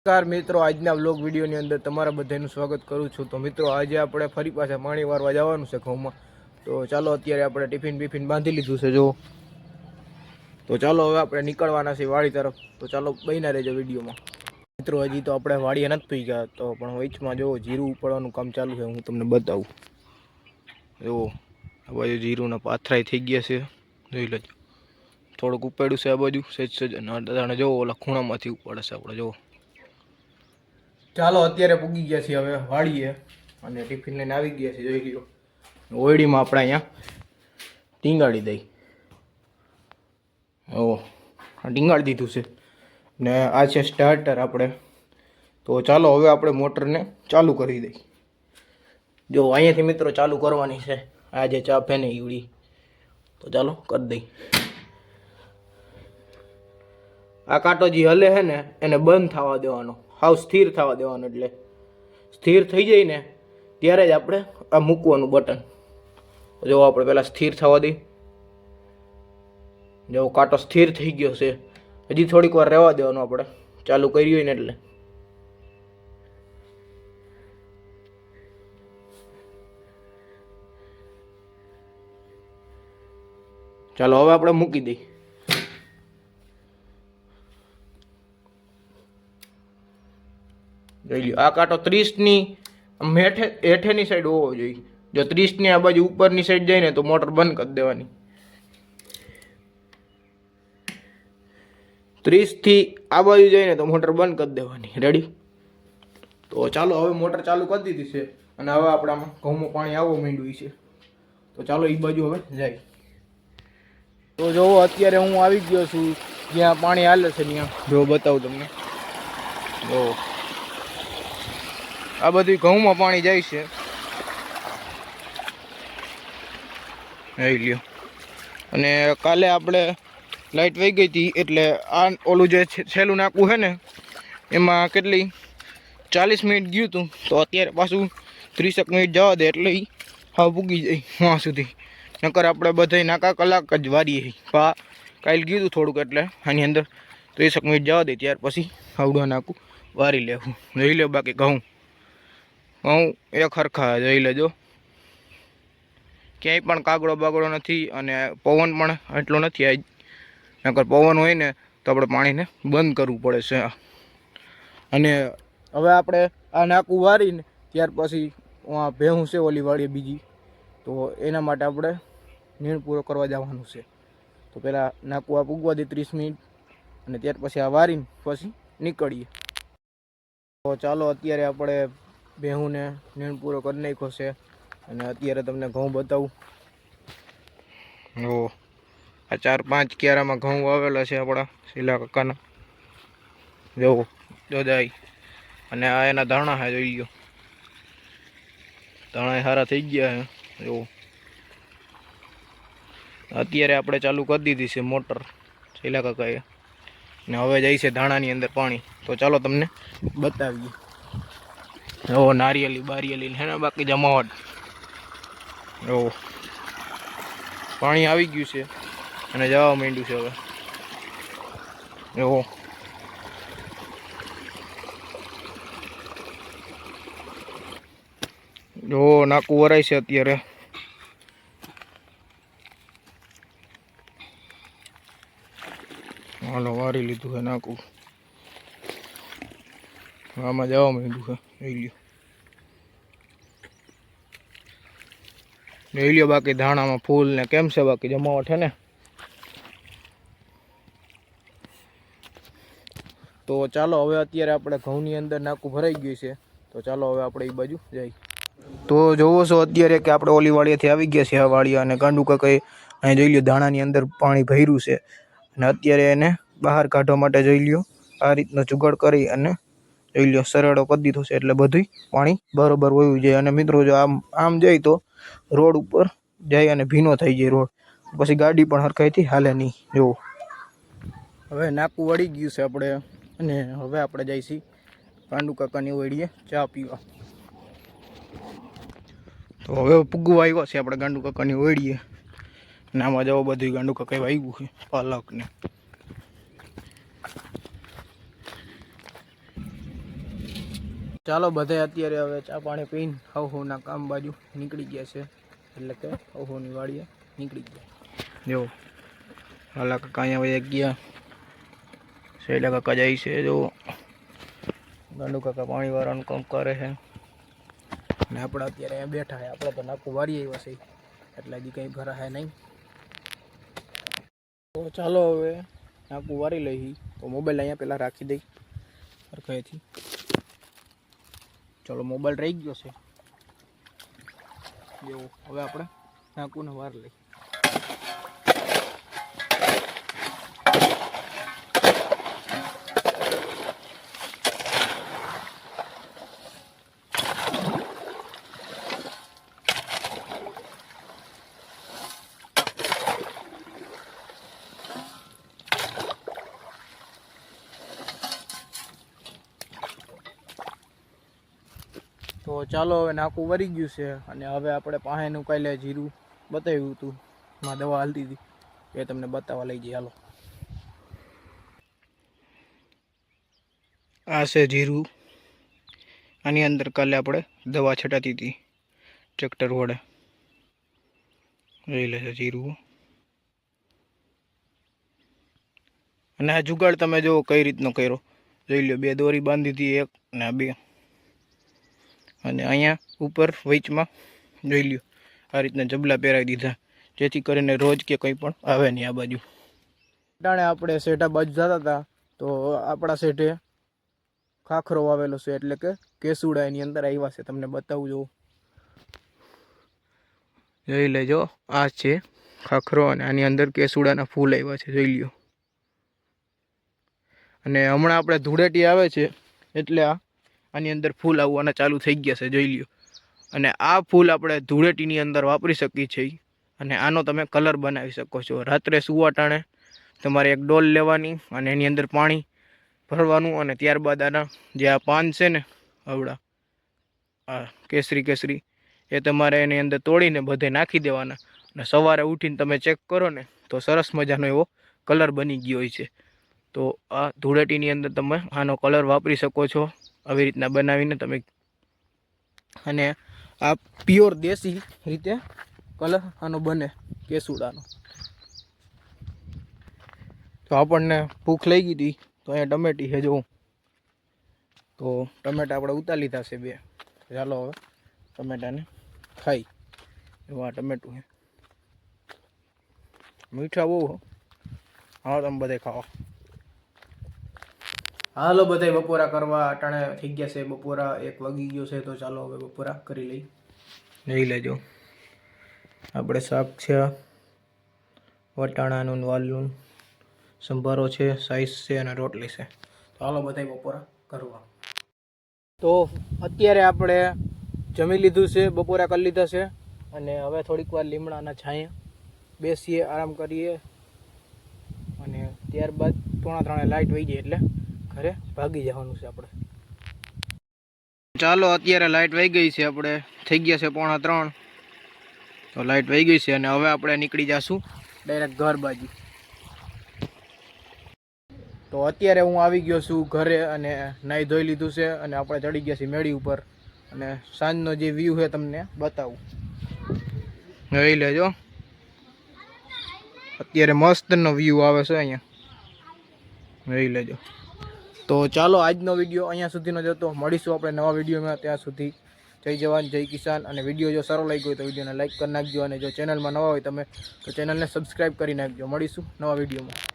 નમસ્કાર મિત્રો, આજના વ્લોગ વિડીયોની અંદર તમારા બધાનું સ્વાગત કરું છું। તો મિત્રો, આજે આપણે ફરી પાછા પાણી વારવા જવાનું છે ઘઉંમાં। તો ચાલો, અત્યારે આપણે ટિફિન બાંધી લીધું છે જો। તો ચાલો હવે આપણે નીકળવાના છે વાડી તરફ। તો ચાલો બન્યા રહેજો વિડીયોમાં। મિત્રો, હજી તો આપણે વાડીએ નથી પી ગયા, તો પણ વચમાં જો જીરું ઉપાડવાનું કામ ચાલુ છે, હું તમને બતાવું। જો આ બાજુ જીરુંના પાથરાઈ થઈ ગયા છે, જોઈ લેજો। થોડુંક ઉપાડ્યું છે આ બાજુ સજ અને જો ઓલા ખૂણામાંથી ઉપાડે છે આપણે જો। ચાલો અત્યારે પૂગી ગયા છીએ હવે વાડીએ અને ટિફિન લઈને આવી ગયા છે, જોઈ લ્યો। ઓયડીમાં આપણે અહીંયા ટીંગાડી દઈ ટીંગાડી દીધું છે ને આ છે સ્ટાર્ટર આપણે। તો ચાલો હવે આપણે મોટરને ચાલુ કરી દઈ। જો અહીંયાથી મિત્રો ચાલુ કરવાની છે આ જે ચાપ છે ને ઈવડી। તો ચાલો કરી દઈ। આ કાંટો જે હલે છે ને એને બંધ થવા દેવાનો, હાવ સ્થિર થવા દેવાનો। એટલે સ્થિર થઈ જાય ને ત્યારે જ આપણે આ મૂકવાનું બટન। જો આપણે પહેલાં સ્થિર થવા દઈ। જો કાંટો સ્થિર થઈ ગયો છે, હજી થોડીક વાર રહેવા દેવાનો આપણે ચાલુ કરી હોય ને એટલે। ચાલો હવે આપણે મૂકી દઈ। જોઈ લ્યો, આ કાંટો 30ની હેઠેની સાઈડ હોવો જોઈએ। જો 30ની આ બાજુ ઉપરની સાઈડ જાય ને તો મોટર બંધ કરી દેવાની। 30થી આ બાજુ જાય ને તો મોટર બંધ કરી દેવાની। રેડી? તો ચાલો હવે મોટર ચાલુ કરી દીધી છે અને હવે આપણામાં ઘઉંમાં પાણી આવવા માંડ્યું છે। તો ચાલો એ બાજુ હવે જાય। તો જો અત્યારે હું આવી ગયો છું જ્યાં પાણી હાલે છે, ત્યાં જો બતાવું તમને। જો આ બધું ઘઉંમાં પાણી જાય છે, જોઈ લ્યો। અને કાલે આપણે લાઇટ વહી ગઈ હતી એટલે આ ઓલું જે છેલ્લું નાકું છે ને એમાં કેટલી 40 મિનિટ ગયું હતું, તો અત્યારે પાછું 30 મિનિટ જવા દે એટલે હા પૂગી જાય ત્યાં સુધી। નકર આપણે બધા નાકા કલાક જ વારીએ। કાલે ગયું હતું થોડુંક એટલે આની અંદર 30 મિનિટ જવા દે ત્યાર પછી આવડું નાકું વારી લેવું। જોઈ લો બાકી ઘઉં એક હરખા જોઈ લેજો, ક્યાંય પણ કાગડો બાગડો નથી અને પવન પણ એટલો નથી આજ। નકર પવન હોય ને તો આપણે પાણીને બંધ કરવું પડે છે। અને હવે આપણે આ નાકું વારીને ત્યાર પછી ભેહું છે ઓલી વાળી બીજી, તો એના માટે આપણે નીણ પૂરો કરવા જવાનું છે। તો પહેલાં નાકું આ પૂગવા દે 30 મિનિટ અને ત્યાર પછી આ વારીને પછી નીકળીએ। તો ચાલો અત્યારે આપણે ભેહુંને નીણ પૂરો કરી નાખ્યો છે અને અત્યારે તમને ઘઉં બતાવું। જો આ 4-5 ક્યારામાં ઘઉં વાવેલા છે આપણા શીલા કાકાના, જો જાય। અને આ એના ધાણા છે, જોઈ લો ધાણા સારા થઈ ગયા છે। જો અત્યારે આપણે ચાલુ કરી દીધી છે મોટર શીલા કાકાએ, ને હવે જાય છે ધાણાની અંદર પાણી। તો ચાલો તમને બતાવીએ। જો નારિયેલી બારિયેલી છે ને બાકી જમાવટ, જો પાણી આવી ગયું છે અને જવા માંડ્યું છે હવે। જો નાકું વરાય છે અત્યારે। હાલો વારી લીધું છે નાકું, આમાં જવા માંડ્યું છે, જોઈ લ્યો। જોઈ લ્યો બાકી ધાણામાં ફૂલ ને કેમ છે બાકી જમાવટ છે ને। તો ચાલો હવે અત્યારે આપણે ઘઉંની અંદર નાકું ભરાઈ ગયું છે, તો ચાલો હવે આપણે એ બાજુ જઈએ। તો જોવો છો અત્યારે કે આપણે ઓલી વાડીએથી આવી ગયા છે આ વાડિયા, અને ગાંડુ કાકાએ અહીં જોઈ લ્યો ધાણાની અંદર પાણી ભર્યું છે અને અત્યારે એને બહાર કાઢવા માટે જોઈ લ્યો આ રીતનો જુગાડ કરી અને જોઈ લ્યો સરળો કરી દીધો છે, એટલે બધું પાણી બરોબર વયું જાય। અને મિત્રો જો આમ જાય તો રોડ ઉપર જાય અને ભીનો થઈ જાય રોડ, પછી ગાડી પણ હરખાઈથી હાલે નહીં। જો હવે નાકું વળી ગયું છે આપણે, અને હવે આપણે જઈશું ગાંડુ કાકાની ઓળીએ ચા પીવા। તો હવે પૂગવા આવ્યા છે આપણે ગાંડુ કાકાની ઓળીએ, અને આમાં જવો બધું ગાંડુ કાકાએ વાવ્યું છે પાલક ને। ચાલો બધે અત્યારે હવે ચા પાણી પીને હવના કામ બાજુ નીકળી ગયા છે, એટલે કે હવની વાડીએ નીકળી ગયા. જો હાલા કાકા અહીંયા વયા ગયા, શૈલા કાકા જાય છે, જો ગાંડુ કાકા પાણી વાળવાનું કામ કરે છે ને આપણે અત્યારે અહીંયા બેઠા છે. આપણે તો નાખું વારી આવ્યા છે એટલે હજી કંઈ ભરા છે નહીં. તો ચાલો હવે નાખું વારી લઈ. તો મોબાઈલ અહીંયા પહેલાં રાખી દઈ સરખાઈથી. ચલો મોબાઈલ રહી ગયો છે જેવું. હવે આપણે નાખું ને વાર લઈ. તો ચાલો હવે નાકું વરી ગયું છે અને હવે આપણે પાસેનું કાલે જીરું બતાવ્યું હતું, એમાં દવા હાલતી હતી, એ તમને બતાવવા લઈ જઈએ. હાલો, આ છે જીરું. આની અંદર કાલે આપણે દવા છટાતી હતી ટ્રેક્ટર વડે. જોઈ લેશે જીરું. અને આ જુગાડ તમે જો કઈ રીતનો કર્યો જોઈ લો. 2 દોરી બાંધી હતી, 1 ને 2, અને અહીંયા ઉપર વચમાં જોઈ લ્યો આ રીતના જબલા પહેરાવી દીધા, જેથી કરીને રોજ કે કંઈ પણ આવે નહીં આ બાજુ. ટાણે આપણે શેઠા બાજુ જતા હતા તો આપણા શેઠે ખાખરો વાવેલો છે, એટલે કે કેસુડા એની અંદર આવ્યા છે. તમને બતાવું જો, જોઈ લેજો. આ છે ખાખરો અને આની અંદર કેસુડાના ફૂલ આવ્યા છે, જોઈ લ્યો. અને હમણાં આપણે ધૂળેટી આવે છે એટલે આની અંદર ફૂલ આવવાના ચાલુ થઈ ગયા છે, જોઈ લ્યો. અને આ ફૂલ આપણે ધૂળેટીની અંદર વાપરી શકીએ છીએ અને આનો તમે કલર બનાવી શકો છો. રાત્રે સુવા ટાણે તમારે એક ડોલ લેવાની અને એની અંદર પાણી ભરવાનું, અને ત્યારબાદ આના જે આ પાન છે ને આવડા આ કેસરી એ તમારે એની અંદર તોડીને બધે નાખી દેવાના. અને સવારે ઉઠીને તમે ચેક કરો ને તો સરસ મજાનો એવો કલર બની ગયો હોય છે. તો આ ધૂળેટીની અંદર તમે આનો કલર વાપરી શકો છો આવી રીતના બનાવીને તમે. અને આ પ્યોર દેશી રીતે કલર આનો બને કેસુડાનો. તો આપણને ભૂખ લઈ ગઈ હતી તો અહીંયા ટમેટી છે જો. તો ટમેટા આપણે ઉતારી લીધા છે 2. ચાલો હવે ટમેટાને ખાઈ. એવું આ ટમેટું છે, મીઠા બહુ. હા તમે બધે ખાઓ. હાલો બધા બપોરા કરવા અટાણે થઈ ગયા છે. બપોરા 1 વાગી ગયો છે. તો ચાલો હવે બપોરા કરી લઈ. લઈ લેજો. આપણે શાક છે વટાણાનું, વાલનું, સંભારો છે, સાઈઝ છે અને રોટલી છે. તો હાલો બધા બપોરા કરવા. તો અત્યારે આપણે જમી લીધું છે, બપોરા કરી લીધા છે, અને હવે થોડીક વાર લીમડાના છાંયે બેસીએ, આરામ કરીએ, અને ત્યારબાદ 2:30 લાઇટ વહી જાય એટલે ઘરે ભાગી જવાનું છે આપણે. ચાલો અત્યારે લાઇટ વહી ગઈ છે, આપણે થઈ ગયા છે 2:30. તો લાઇટ વહી ગઈ છે અને હવે આપણે નીકળી જઈશું ડાયરેક્ટ ઘર બાજુ. તો અત્યારે હું આવી ગયો છું ઘરે અને નાહી ધોઈ લીધું છે અને આપણે ચડી ગયા છીએ મેળી ઉપર. અને સાંજનો જે વ્યૂ છે તમને બતાવું, જોઈ લેજો. અત્યારે મસ્તનો વ્યૂ આવે છે અહીંયા, જોઈ લેજો. તો ચાલો આજનો વિડીયો અહીંયા સુધીનો જ હતો. મળીશું આપણે નવા વિડીયોમાં. ત્યાં સુધી જય જવાન જય કિસાન. અને વિડીયો જો સારો લાગ્યો હોય તો વિડીયોને લાઈક કરી નાખજો, અને જો ચેનલમાં નવા હોય તમે તો ચેનલને સબસ્ક્રાઈબ કરી નાખજો. મળીશું નવા વિડીયોમાં.